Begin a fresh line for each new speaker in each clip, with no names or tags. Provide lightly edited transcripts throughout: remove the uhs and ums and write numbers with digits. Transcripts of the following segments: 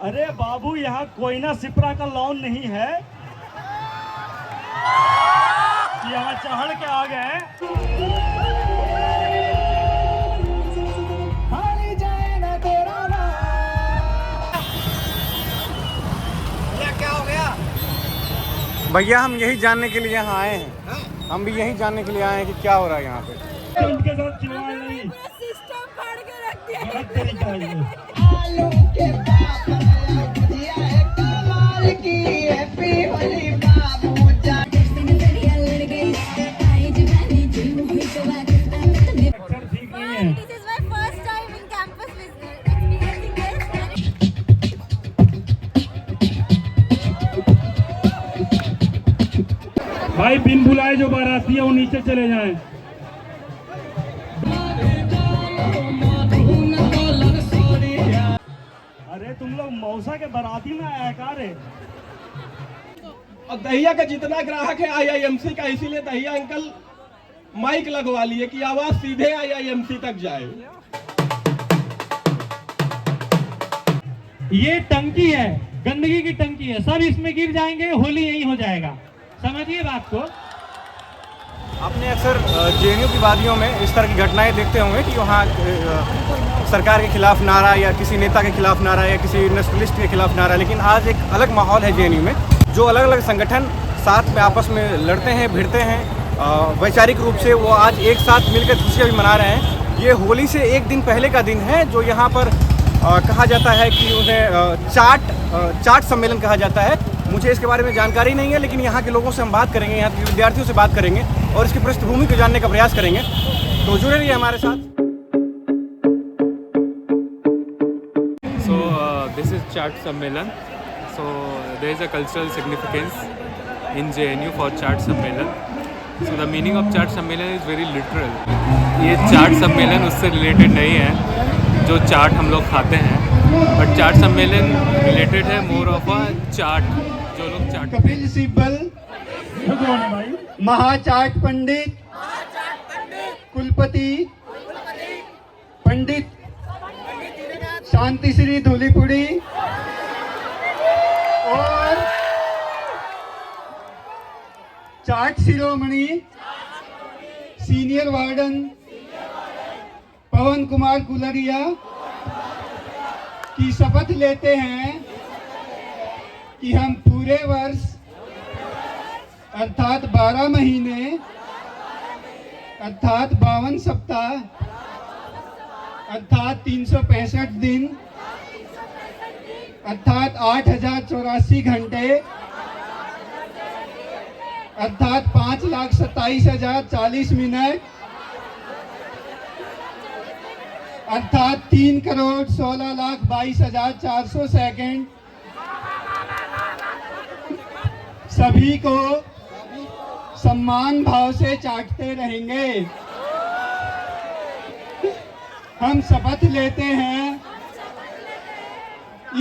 अरे बाबू, यहाँ कोयना सिपरा का लॉन नहीं है कि यहाँ चढ़ के आ गए।
क्या हो गया
भैया? हम यही जानने के लिए यहाँ आए हैं। हम भी यही जानने के लिए आए हैं कि क्या हो रहा है यहाँ पे।
उनके साथ चिल्लाए नहीं।
सिस्टम फाड़ के रख दिया।
गलत तरीका है ये। अक्षर ठीक नहीं है।
This is my first time in campus experiencing this.
भाई बिन बुलाए जो बाराती है वो नीचे चले जाएं। अरे तुम लोग मौसा के बाराती में आया का रे?
और दहिया का जितना ग्राहक है आईआईएमसी का, इसीलिए दहिया अंकल माइक लगवा लिए कि आवाज सीधे आईआईएमसी तक जाए।
ये टंकी है, गंदगी की टंकी है, सब इसमें गिर जाएंगे, होली यही हो जाएगा। समझिए बात को।
आपने अक्सर जेएनयू की वादियों में इस तरह की घटनाएं देखते होंगे कि वहाँ सरकार के खिलाफ नारा या किसी नेता के खिलाफ नारा या किसी नेशनलिस्ट के खिलाफ नारा, लेकिन आज एक अलग माहौल है जेएनयू में। जो अलग अलग संगठन साथ में आपस में लड़ते हैं, भिड़ते हैं, वैचारिक रूप से वो आज एक साथ मिलकर खुशियाँ भी मना रहे हैं। ये होली से एक दिन पहले का दिन है, जो यहाँ पर कहा जाता है कि उन्हें चाट सम्मेलन कहा जाता है। मुझे इसके बारे में जानकारी नहीं है, लेकिन यहाँ के लोगों से हम बात करेंगे, यहाँ के विद्यार्थियों से बात करेंगे और इसकी पृष्ठभूमि को जानने का प्रयास करेंगे। तो जुड़े रहिए हमारे साथ।
So this is Chaat Sammelan. So there is a cultural significance in JNU for Chaat Sammelan. So the meaning of Chaat Sammelan is very literal. ये चाट सम्मेलन उससे रिलेटेड नहीं है जो चाट हम लोग खाते हैं, बट चाट सम्मेलन रिलेटेड है मोर ऑफ अ चाट, जो लोग चाट।
कपिल सिब्बल, महाचाट पंडित, कुलपति पंडित शांति श्री धूलीपुड़ी और चाट शिरोमणि सीनियर वार्डन पवन कुमार कुलरिया की शपथ लेते हैं कि हम पूरे वर्ष अर्थात 12 महीने अर्थात 52 सप्ताह अर्थात 365 दिन अर्थात 8084 घंटे अर्थात 5,27,040 मिनट अर्थात 3,16,22,400 सेकंड सभी को सम्मान भाव से चाटते रहेंगे। हम शपथ लेते हैं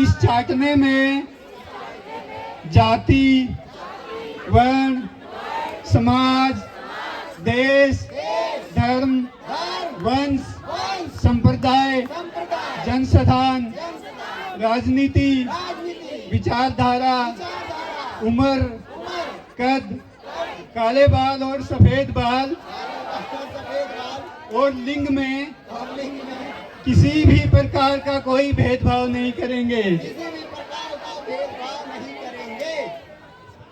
इस चाटने में जाति, वर्ण, समाज, देश, धर्म, वंश, संप्रदाय, जनसाधारण, राजनीति, विचारधारा, उम्र, कद, काले बाल और सफेद बाल और लिंग में किसी भी प्रकार का कोई भेदभाव नहीं करेंगे।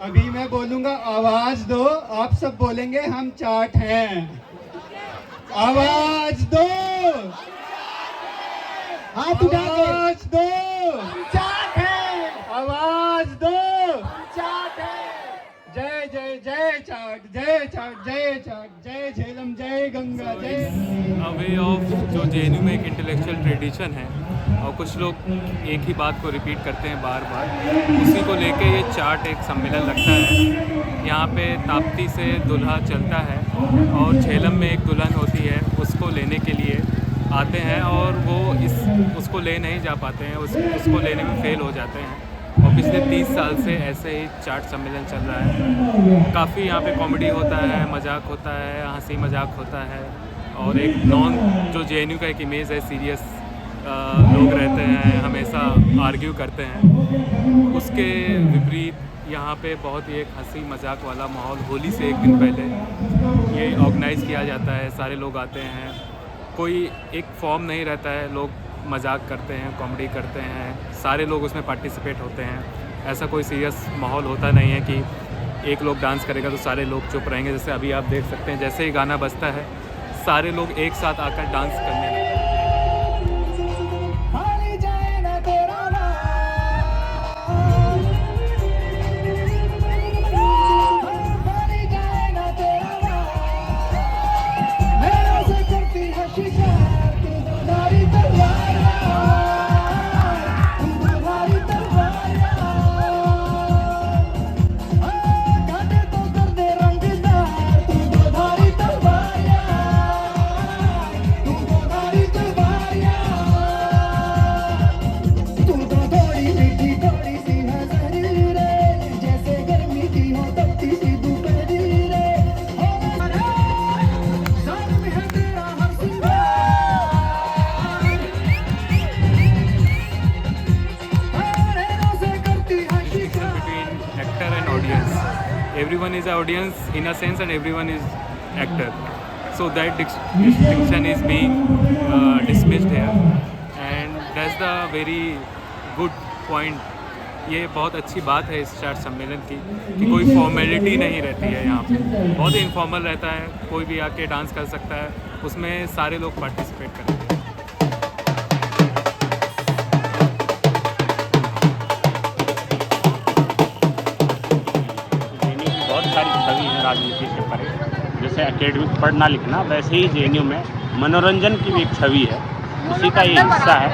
अभी मैं बोलूंगा, आवाज दो, आप सब बोलेंगे हम चाट हैं। आवाज दो, हाथ उठा के आवाज दो, चाट है। आवाज दो, चाट है। जय जय जय चाट, जय चाट, जय चाट, जय झेलम, जय गंगा, जय।
वे ऑफ जो जेएनयू में एक इंटेलेक्चुअल ट्रेडिशन है और कुछ लोग एक ही बात को रिपीट करते हैं बार बार, उसी को लेके ये चाट एक सम्मेलन लगता है। यहाँ पे ताप्ती से दूल्हा चलता है और झेलम में एक दुल्हन होती है, उसको लेने के लिए आते हैं और वो उसको ले नहीं जा पाते हैं, उसको लेने में फेल हो जाते हैं। और पिछले 30 साल से ऐसे ही चाट सम्मेलन चल रहा है। काफ़ी यहाँ पे कॉमेडी होता है, मजाक होता है, हंसी मजाक होता है और एक जो जेएनयू का एक इमेज है, सीरियस लोग रहते हैं, हमेशा आर्ग्यू करते हैं। उसके विपरीत यहाँ पे बहुत ही एक हंसी मजाक वाला माहौल होली से एक दिन पहले ये ऑर्गेनाइज़ किया जाता है। सारे लोग आते हैं, कोई एक फॉर्म नहीं रहता है, लोग मजाक करते हैं, कॉमेडी करते हैं, सारे लोग उसमें पार्टिसिपेट होते हैं। ऐसा कोई सीरियस माहौल होता नहीं है कि एक लोग डांस करेगा तो सारे लोग चुप रहेंगे। जैसे अभी आप देख सकते हैं, जैसे ही गाना बजता है सारे लोग एक साथ आकर डांस करने लगते हैं। Everyone is an audience in a sense, and everyone is actor. So that distinction is being dismissed here, and that's the very good point. ये बहुत अच्छी बात है इस चाट सम्मेलन की कि कोई फॉर्मेलिटी नहीं रहती है। यहाँ पे बहुत ही इनफॉर्मल रहता है, कोई भी आके डांस कर सकता है, उसमें सारे लोग पार्टिसिपेट करते हैं।
राजनीति से परे, जैसे एकेडमिक पढ़ना लिखना, वैसे ही जेएनयू में मनोरंजन की भी एक छवि है, उसी का ये हिस्सा है।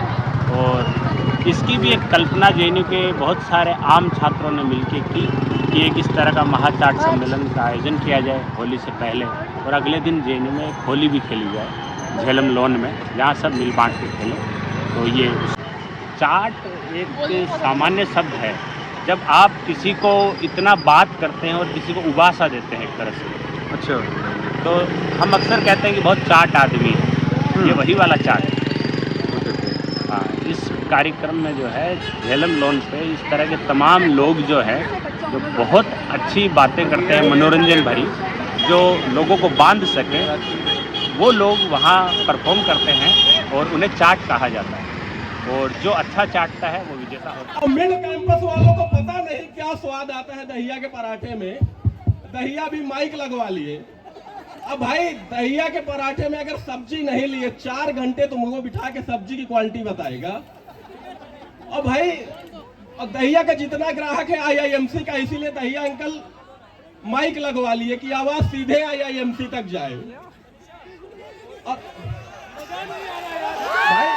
और इसकी भी एक कल्पना जेएनयू के बहुत सारे आम छात्रों ने मिलकर की कि एक इस तरह का महाचाट सम्मेलन का आयोजन किया जाए होली से पहले, और अगले दिन जेएनयू में एक होली भी खेली जाए झेलम लोन में, जहाँ सब मिल बांट के खेलें। तो ये चाट एक सामान्य शब्द है। जब आप किसी को इतना बात करते हैं और किसी को उबासा देते हैं एक तरह से, अच्छा, तो हम अक्सर कहते हैं कि बहुत चाट आदमी है, ये वही वाला चाट है। हाँ, इस कार्यक्रम में जो है झेलम लोन पे इस तरह के तमाम लोग जो है, जो बहुत अच्छी बातें करते हैं मनोरंजन भरी, जो लोगों को बांध सके, वो लोग वहाँ परफॉर्म करते हैं और उन्हें चाट कहा जाता है। और जो अच्छा चाटता है वो विजेता होता है।
मिड कैंपस वालों को पता नहीं क्या स्वाद आता है दहिया के पराठे में। दहिया भी माइक लगवा लिए। अब भाई दहिया के पराठे में अगर सब्जी नहीं लिए 4 घंटे तुमको बिठा के सब्जी की क्वालिटी बताएगा। और भाई और दहिया का जितना ग्राहक है IIMC का, इसीलिए दहिया अंकल माइक लगवा लिए कि आवाज सीधे IIMC तक जाए। और भाई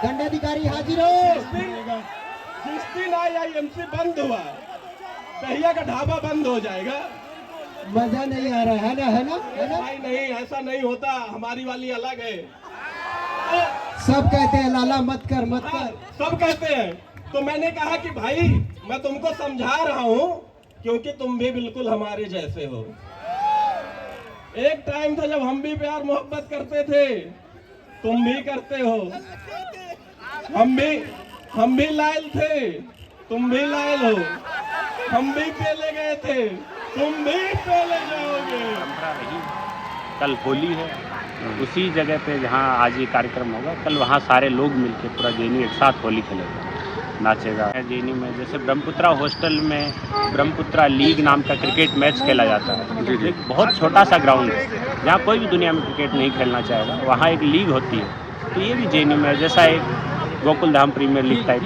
दंडाधिकारी हाजिर हो।
जिस दिन IIMC बंद हुआ, दहिया का ढाबा बंद हो जाएगा।
मजा नहीं आ रहा है ना, है ना, है ना?
भाई नहीं, ऐसा नहीं होता, हमारी वाली अलग है।
सब कहते हैं लाला मत कर, मत
हाँ,
कर।
सब कहते हैं। तो मैंने कहा कि भाई मैं तुमको समझा रहा हूँ क्योंकि तुम भी बिल्कुल हमारे जैसे हो। एक टाइम था जब हम भी प्यार मोहब्बत करते थे, तुम भी करते हो। हम भी लायल थे, तुम भी लायल हो। हम भी पेले गए थे, तुम भी पेले जाओगे।
कल होली है, उसी जगह पे जहाँ आज ये कार्यक्रम होगा, कल वहाँ सारे लोग मिलके पूरा जेएनयू एक साथ होली खेलेगा, नाचेगा। जेएनयू में जैसे ब्रह्मपुत्रा हॉस्टल में ब्रह्मपुत्रा लीग नाम का क्रिकेट मैच खेला जाता है। एक बहुत छोटा सा ग्राउंड है जहाँ कोई भी दुनिया में क्रिकेट नहीं खेलना चाहेगा, वहाँ एक लीग होती है। तो ये भी जेएनयू में जैसा एक Gokul Dham premiere league type.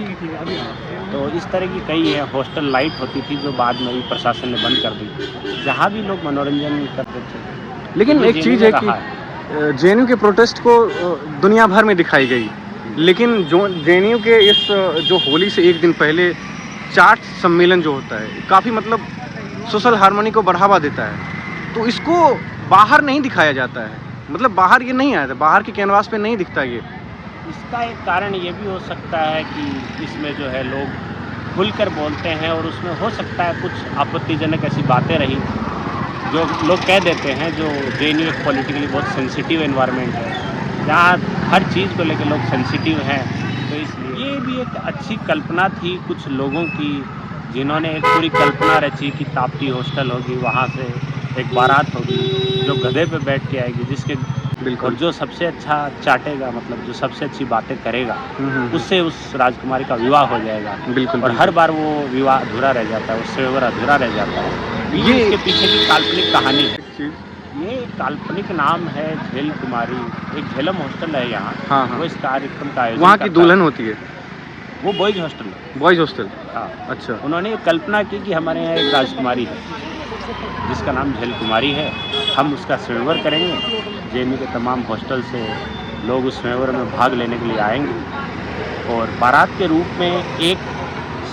तो इस तरह की कई है। हॉस्टल लाइट होती थी जो बाद में भी प्रशासन ने बंद कर दी, जहाँ भी लोग मनोरंजन करते थे।
लेकिन एक चीज़ है कि जेएनयू के प्रोटेस्ट को दुनिया भर में दिखाई गई, लेकिन जो जेएनयू के इस जो होली से एक दिन पहले चाट सम्मेलन जो होता है, काफ़ी मतलब सोशल हार्मनी को बढ़ावा देता है, तो इसको बाहर नहीं दिखाया जाता है। मतलब बाहर ये नहीं आया था, बाहर के कैनवास पे नहीं दिखता ये।
इसका एक कारण ये भी हो सकता है कि इसमें जो है लोग खुलकर बोलते हैं और उसमें हो सकता है कुछ आपत्तिजनक ऐसी बातें रही जो लोग कह देते हैं। जो जेएनयू एक पॉलिटिकली बहुत सेंसिटिव एनवायरनमेंट है, जहाँ हर चीज़ को लेकर लोग सेंसिटिव हैं, तो इसलिए ये भी एक अच्छी कल्पना थी कुछ लोगों की, जिन्होंने एक पूरी कल्पना रची कि ताप्ती हॉस्टल होगी, वहाँ से एक बारात होगी जो गधे पे बैठ के आएगी, जिसके और जो सबसे अच्छा चाटेगा, मतलब जो सबसे अच्छी बातें करेगा, उससे उस राजकुमारी का विवाह हो जाएगा।
बिल्कुल।
और हर बार वो विवाह अधूरा रह जाता है, उससे अधूरा रह जाता है। ये इसके पीछे की काल्पनिक कहानी है। ये काल्पनिक नाम है झेल कुमारी, एक झेलम हॉस्टल है यहाँ।
हाँ।
वो इस कार्यक्रम का आयोजन
वहाँ की दुल्हन होती है,
वो बॉयज हॉस्टल है।
Boys hostel.
हाँ।
अच्छा।
उन्होंने ये कल्पना की कि हमारे यहाँ एक राजकुमारी है जिसका नाम झेल कुमारी है, हम उसका स्वयंवर करेंगे। जेएनयू के तमाम हॉस्टल से लोग उस स्वयंवर में भाग लेने के लिए आएंगे और बारात के रूप में एक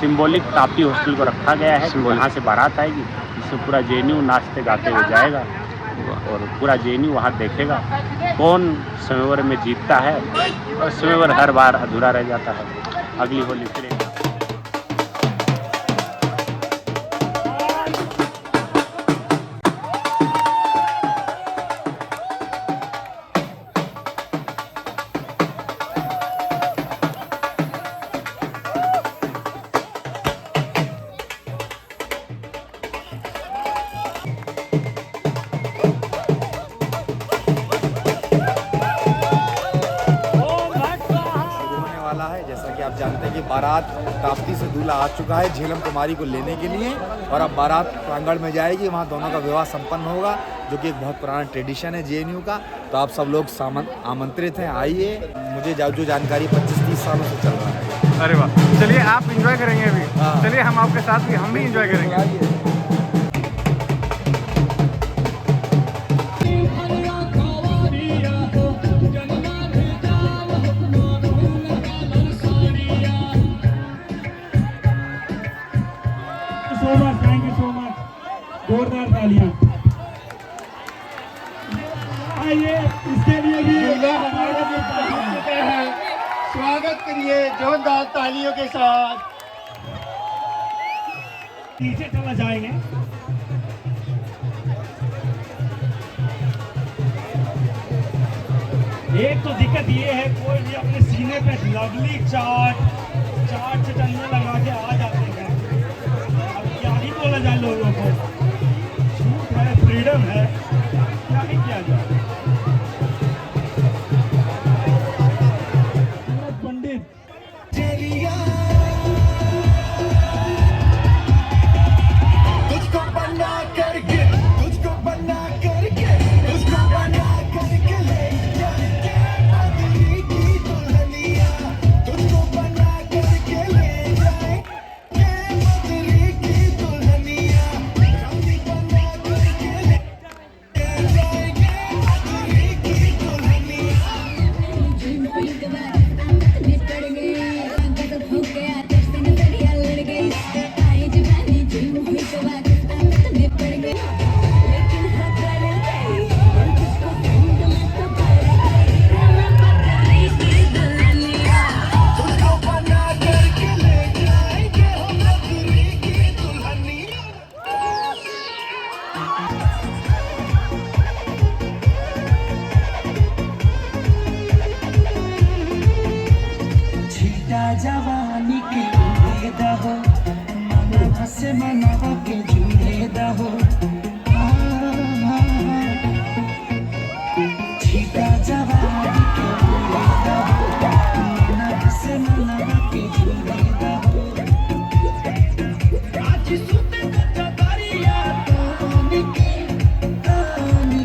सिंबॉलिक ताप्ती हॉस्टल को रखा गया है। वहाँ से बारात आएगी, जिसमें पूरा जेएनयू नाचते गाते हुए जाएगा और पूरा जेएनयू वहाँ देखेगा कौन स्वयंवर में जीतता है, और स्वयंवर हर बार अधूरा रह जाता है। अगली होली फिर
जैसा कि आप जानते हैं कि बारात ताप्ती से दूल्हा आ चुका है झेलम कुमारी को लेने के लिए, और अब बारात प्रांगण में जाएगी, वहाँ दोनों का विवाह संपन्न होगा, जो कि एक बहुत पुराना ट्रेडिशन है जेएनयू का। तो आप सब लोग आमंत्रित हैं, आइए। मुझे जो जानकारी 25-30 सालों से चल रहा है।
अरे वाह, चलिए आप इंजॉय करेंगे अभी।
हाँ।
चलिए हम आपके साथ भी, हम भी इंजॉय करेंगे।
थैंक यू सो मच, जोरदार तालियां। आइए इसके लिए भी
स्वागत करिए जोरदार तालियों के साथ।
नीचे चला जाएंगे। एक तो दिक्कत ये है, कोई भी अपने सीने पे लवली चार्ट चटनियाँ लगा के आ जाते हैं। अब क्या ही बोला जाए लोगों को, छूट है, फ्रीडम है, क्या ही किया जाए। पंडित
जवानी के जुड़े दहो, मनवा से मनवा के जुड़े दहो, छीटा जवानी के जुड़े दहो, मनवा से मनवा के जुड़े दहो। आज सुते कचरिया तानी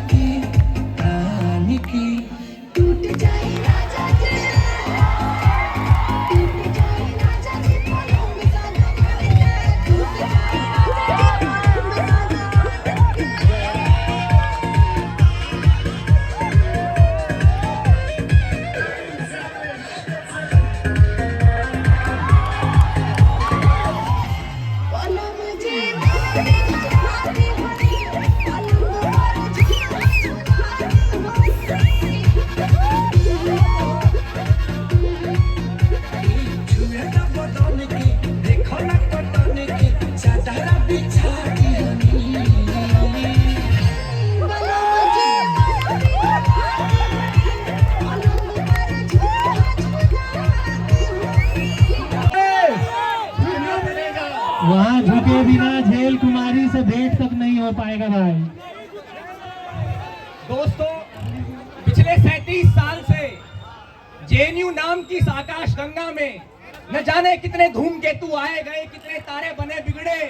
की टूट जाए राजा जी।
वहाँ झुके बिना झेल कुमारी से भेंट तक नहीं हो पाएगा भाई।
दोस्तों, पिछले 37 साल से जेएनयू नाम की इस आकाश गंगा में न जाने कितने धूमकेतु आए गए, कितने तारे बने बिगड़े,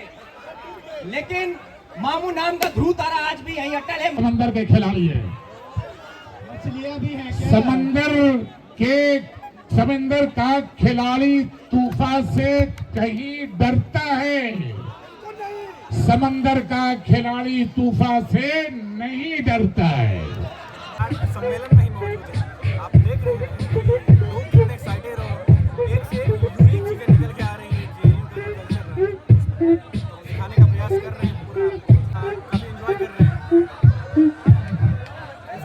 लेकिन मामू नाम का ध्रुव तारा आज भी यहीं अटल है।
समंदर के खिलाड़ी है,
मछलियाँ भी हैं क्या?
समंदर का खिलाड़ी तूफान से कहीं डरता है। समंदर का खिलाड़ी तूफान से नहीं डरता है।
सम्मेलन में ही मौजूद है। आप देख रहे हैं लोग कितने एक्साइटेड हो, एक से एक यूनिक चीजें निकल के आ रही हैं। जेएनयू कल्चर दिखाने का प्रयास कर रहे हैं, पूरा काफी एंजॉय कर रहे हैं।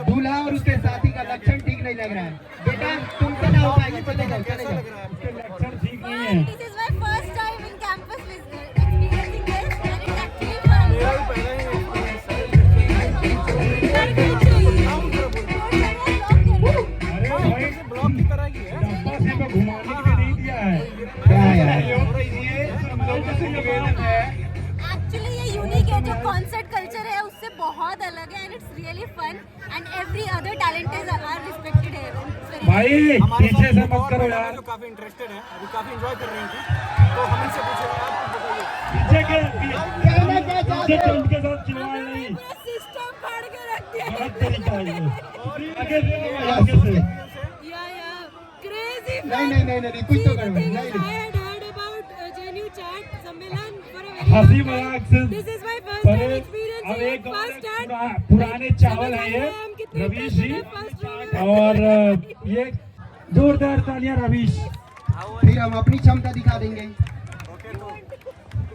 दूल्हा और उसके साथी का लक्षण ठीक नहीं लग रहा है। बेटा तुमसे ना हो पाएगी, चले जाओ चले जाओ। उसके लक्षण ठीक नहीं है।
This is my first time in campus experiencing this, and it's actually fun.
मेरा भी पहला ही एक्सपीरियंस है। ब्लॉग की तरह ही है।
डब्बा से तो घुमाने के लिए नहीं दिया है।
क्या यार?
Actually ये यूनिक है, जो कॉन्सर्ट कल्चर है उससे बहुत अलग है, and it's really fun, and every other talent is are respected here. It's very
भाई
हमारे
पीछे
साथ
से
एक
मत
और
करो
महिला
यार।
जो काफी इंटरेस्टेड है, अभी काफी एंजॉय कर रही थी, तो हम इनसे पूछे आप बताइए।
पीछे के उनके साथ चिल्ला नहीं।
पूरा सिस्टम फाड़ के रख दिया
गलत तरीका है ये। आगे से आगे से।
या crazy
नहीं कुछ तो करो। नहीं
I had heard about JNU chat सम्मेलन for a very
हंसी
long time.
मजाक से
This is my first time
परे
experience
अब
here,
एक
first time.
पुराने चावल है ये रवीश जी, और ये जोरदार तालियां रवीश।
फिर हम अपनी क्षमता दिखा देंगे।
ओके, तो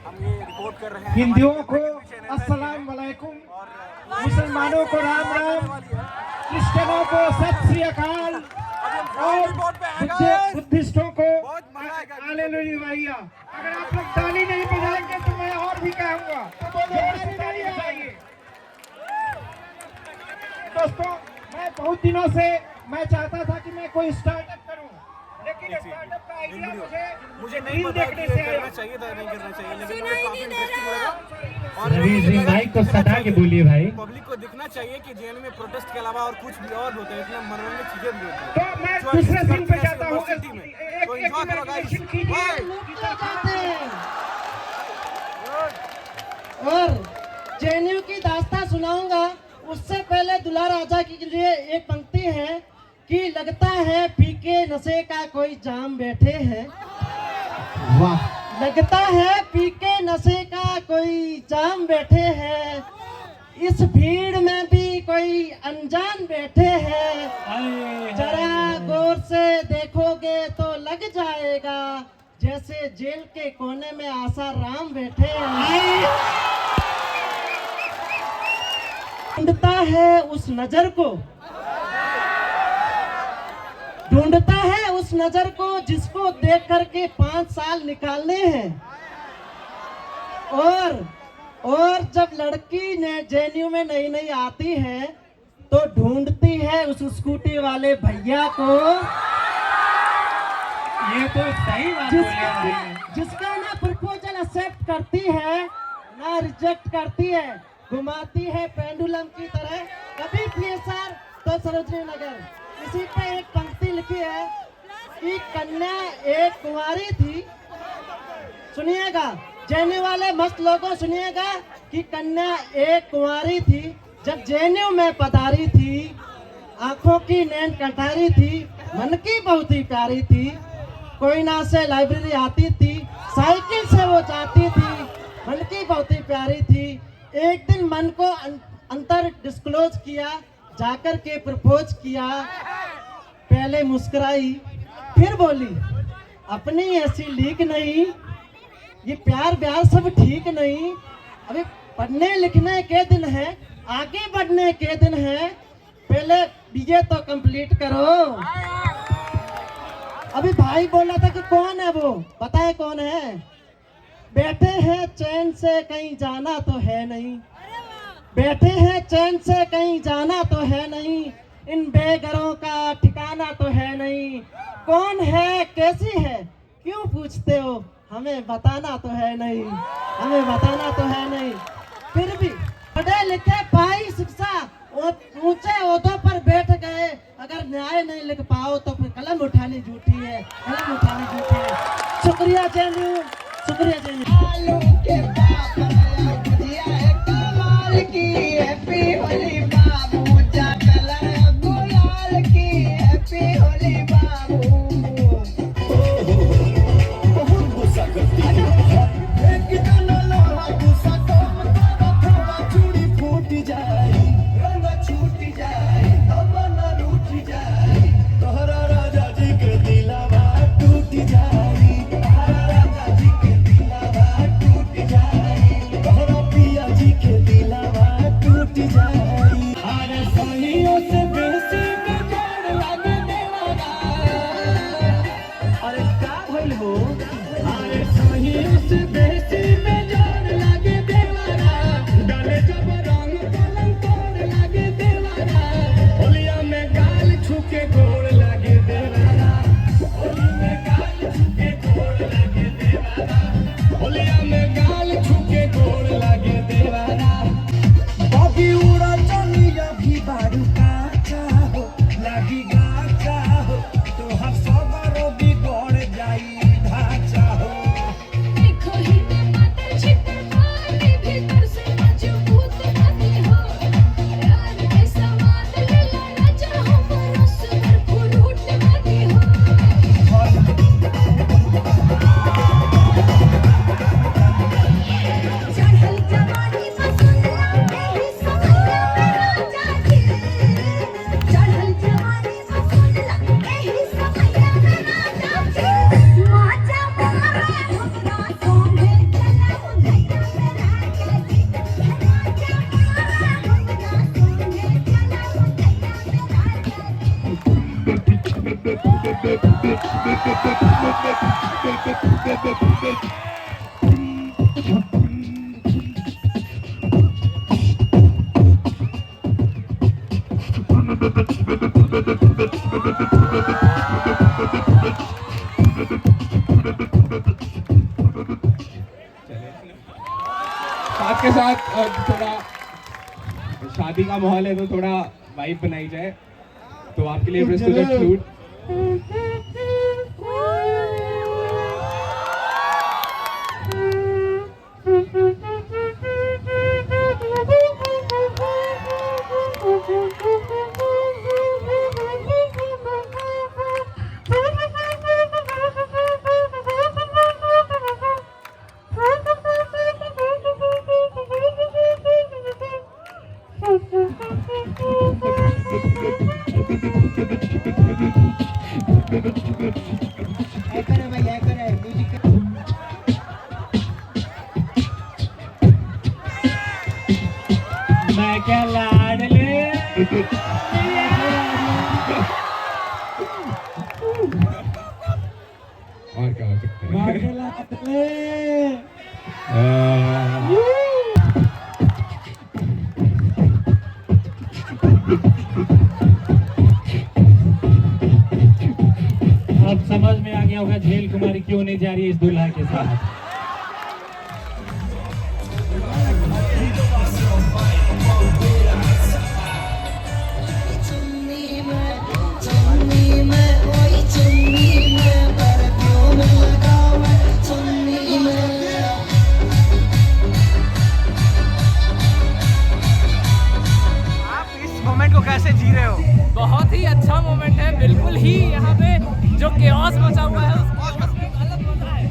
हम ये रिपोर्ट कर रहे हैं।
हिंदुओं को अस्सलाम वालेकुम, मुसलमानों को राम राम, क्रिश्चियनों को सत श्री अकाल, और बुद्धिस्टों को हालेलुया भैया। अगर आप लोग ताली नहीं बजाएंगे तो मैं और भी कहूँगा। जोर से ताली बजाइए। दोस्तों, मैं बहुत दिनों से मैं चाहता था कि मैं कोई स्टार्टअप करूं, लेकिन स्टार्टअप का आइडिया
मुझे नहीं
रील
पता कि
देखने
ये
से आया।
करना चाहिए था नहीं करना चाहिए, लेकिन
सुनाई
मुझे काफी
नहीं दे
इंटरेस्टिंग
रहा।
लगा। और
रवीश जी,
मुझे
माइक को
दिखना
सटा के
चाहिए।
बोलिए भाई।
पब्लिक को दिखना चाहिए कि जेएनयू में प्रोटेस्ट के अलावा और कुछ भी और भी होता है, इतना मनोरंजन चीजें भी होती
तो
है।
मैं
जो
दूसरे
exist
सीन पे
करते हैं
जाता हूँ।
यूनिवर्सिटी में,
एक
तो
एक
enjoy करो guys।
इमेजिनेशन कीजिए।
और जेएनयू की दास्तां सुनाऊंगा, उससे पहले दुल्हा राजा के लिए एक पंक्ति है कि लगता है पीके नशे का कोई जाम बैठे हैं।
वाह,
लगता है पीके नशे का कोई जाम बैठे हैं, इस भीड़ में भी कोई अनजान बैठे हैं। जरा गौर से देखोगे तो लग जाएगा, जैसे जेल के कोने में आशा राम बैठे हैं। ढूंढता है उस नजर को, ढूंढता है उस नजर को जिसको देख करके 5 साल निकालने हैं। और जब लड़की ने जेएनयू में नई नई आती है तो ढूंढती है उस स्कूटी वाले भैया को,
ये तो सही बात
जिसका ना प्रपोजल एक्सेप्ट करती है ना रिजेक्ट करती है, घुमाती है पेंडुलम की तरह, कभी पीएसआर तो सरोजनी नगर। इसी पे एक पंक्ति लिखी है कि कन्या एक कुंवारी थी। सुनिएगा जेएनयू वाले मस्त लोगों, सुनिएगा कि कन्या एक कुंवारी थी, जब जेएनयू में पधारी थी, आंखों की नैन कटारी थी, मन की बहुत ही प्यारी थी। कोयना से लाइब्रेरी आती थी, साइकिल से वो जाती थी, मन की बहुत ही प्यारी थी। एक दिन मन को अंतर डिस्क्लोज किया, जाकर के प्रपोज किया। पहले मुस्कुराई, फिर बोली अपनी ऐसी लीक नहीं, ये प्यार ब्यार सब ठीक नहीं, अभी पढ़ने लिखने के दिन है, आगे बढ़ने के दिन है, पहले बीए तो कंप्लीट करो। अभी भाई बोला था कि कौन है वो, बताए कौन है? बैठे हैं चैन से कहीं जाना तो है नहीं, बैठे हैं चैन से कहीं जाना तो है नहीं, इन बेघरों का ठिकाना तो है नहीं। कौन है कैसी है क्यों पूछ पूछते हो, हमें बताना तो है नहीं, हमें बताना तो है नहीं। फिर भी पढ़े लिखे पाई शिक्षा, ऊंचे ओहदों पर बैठ गए, अगर न्याय नहीं लिख पाओ तो फिर कलम उठानी झूठी है, कलम उठानी झूठी है। शुक्रिया जेएनयू, शुक्रिया जेएनयू।
साथ के साथ थोड़ा शादी का माहौल है तो थोड़ा वाइब बनाई जाए, तो आपके लिए प्रस्तुत है फ्लूट।
मैं क्या लाडले
और क्या हो सकता है?
मैं क्या लाडले अब समझ में आ गया होगा झेल कुमारी क्यों नहीं जा रही है इस दूल्हा के साथ।
कैसे जी रहे हो?
बहुत ही अच्छा मोमेंट है, बिल्कुल ही यहाँ पे जो केओस मचा हुआ है उसमें अलग मजा है।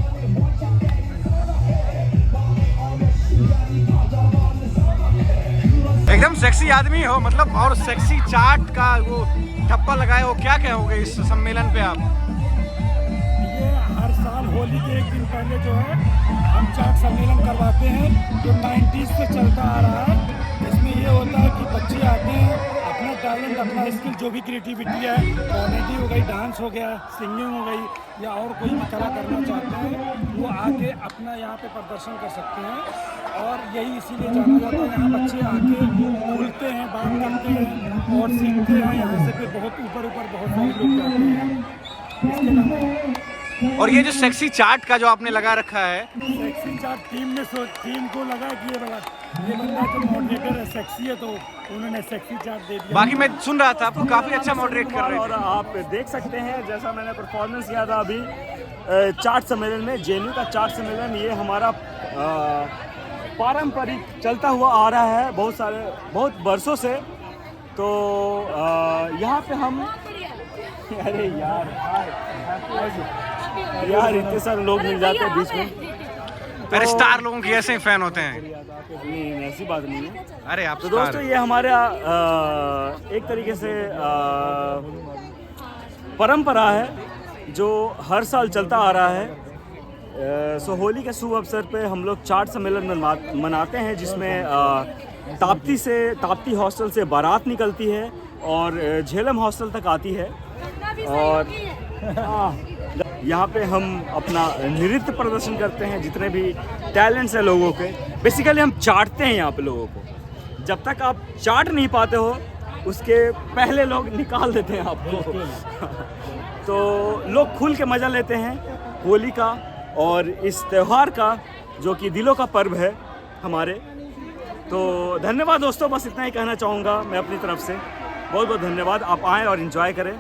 एकदम सेक्सी आदमी हो मतलब, और सेक्सी चाट का वो ठप्पा लगाए हो, क्या कहोगे इस सम्मेलन पे आप?
ये हर साल होली के एक दिन पहले जो है हम चाट सम्मेलन करवाते हैं, जो 90s से चलता आ रहा है। इसमें ये होता है कि बच्चे आते हैं, अपना टैलेंट, अपना स्किल, जो भी क्रिएटिविटी है, कॉमेडी हो गई, डांस हो गया, सिंगिंग हो गई, या और कोई भी कला करना चाहते हैं वो आके अपना यहाँ पे प्रदर्शन कर सकते हैं। और यही इसीलिए जाना जाता है, यहाँ बच्चे आके खुलते हैं, बात करते हैं और सीखते हैं। यहाँ से फिर बहुत ऊपर बहुत सारे लोग जाते हैं। इसके अलावा
और ये जो सेक्सी चार्ट का जो आपने लगा रखा है,
सेक्सी चार्ट टीम को लगा कि ये बंदा जो मॉडरेटर है सेक्सी है, तो उन्होंने सेक्सी चार्ट दे दिया।
बाकी मैं सुन रहा था आपको काफी अच्छा मॉडरेट कर रहे
और
थे।
आप देख सकते हैं जैसा मैंने परफॉर्मेंस किया था अभी चार्ट सम्मेलन में, जेएनयू का चार्ट सम्मेलन, ये हमारा पारंपरिक चलता हुआ आ रहा है बहुत वर्षों से। तो यहाँ पे हम अरे यार इतने सारे लोग मिल जाते हैं बीच में।
अरे स्टार लोगों की ऐसे ही फैन होते हैं।
नहीं, ऐसी बात नहीं है।
अरे आप
तो दोस्तों ये हमारा एक तरीके से परंपरा है जो हर साल चलता आ रहा है। सो होली के शुभ अवसर पे हम लोग चार्ट सम्मेलन मनाते हैं, जिसमें ताप्ती हॉस्टल से बारात निकलती है और झेलम हॉस्टल तक आती है। और यहाँ पे हम अपना नृत्य प्रदर्शन करते हैं, जितने भी टैलेंट्स हैं लोगों के। बेसिकली हम चाटते हैं यहाँ पे लोगों को। जब तक आप चाट नहीं पाते हो उसके पहले लोग निकाल देते हैं आपको। तो लोग खुल के मज़ा लेते हैं होली का और इस त्यौहार का, जो कि दिलों का पर्व है हमारे। तो धन्यवाद दोस्तों, बस इतना ही कहना चाहूँगा मैं अपनी तरफ से। बहुत बहुत धन्यवाद। आप आएँ और एंजॉय करें।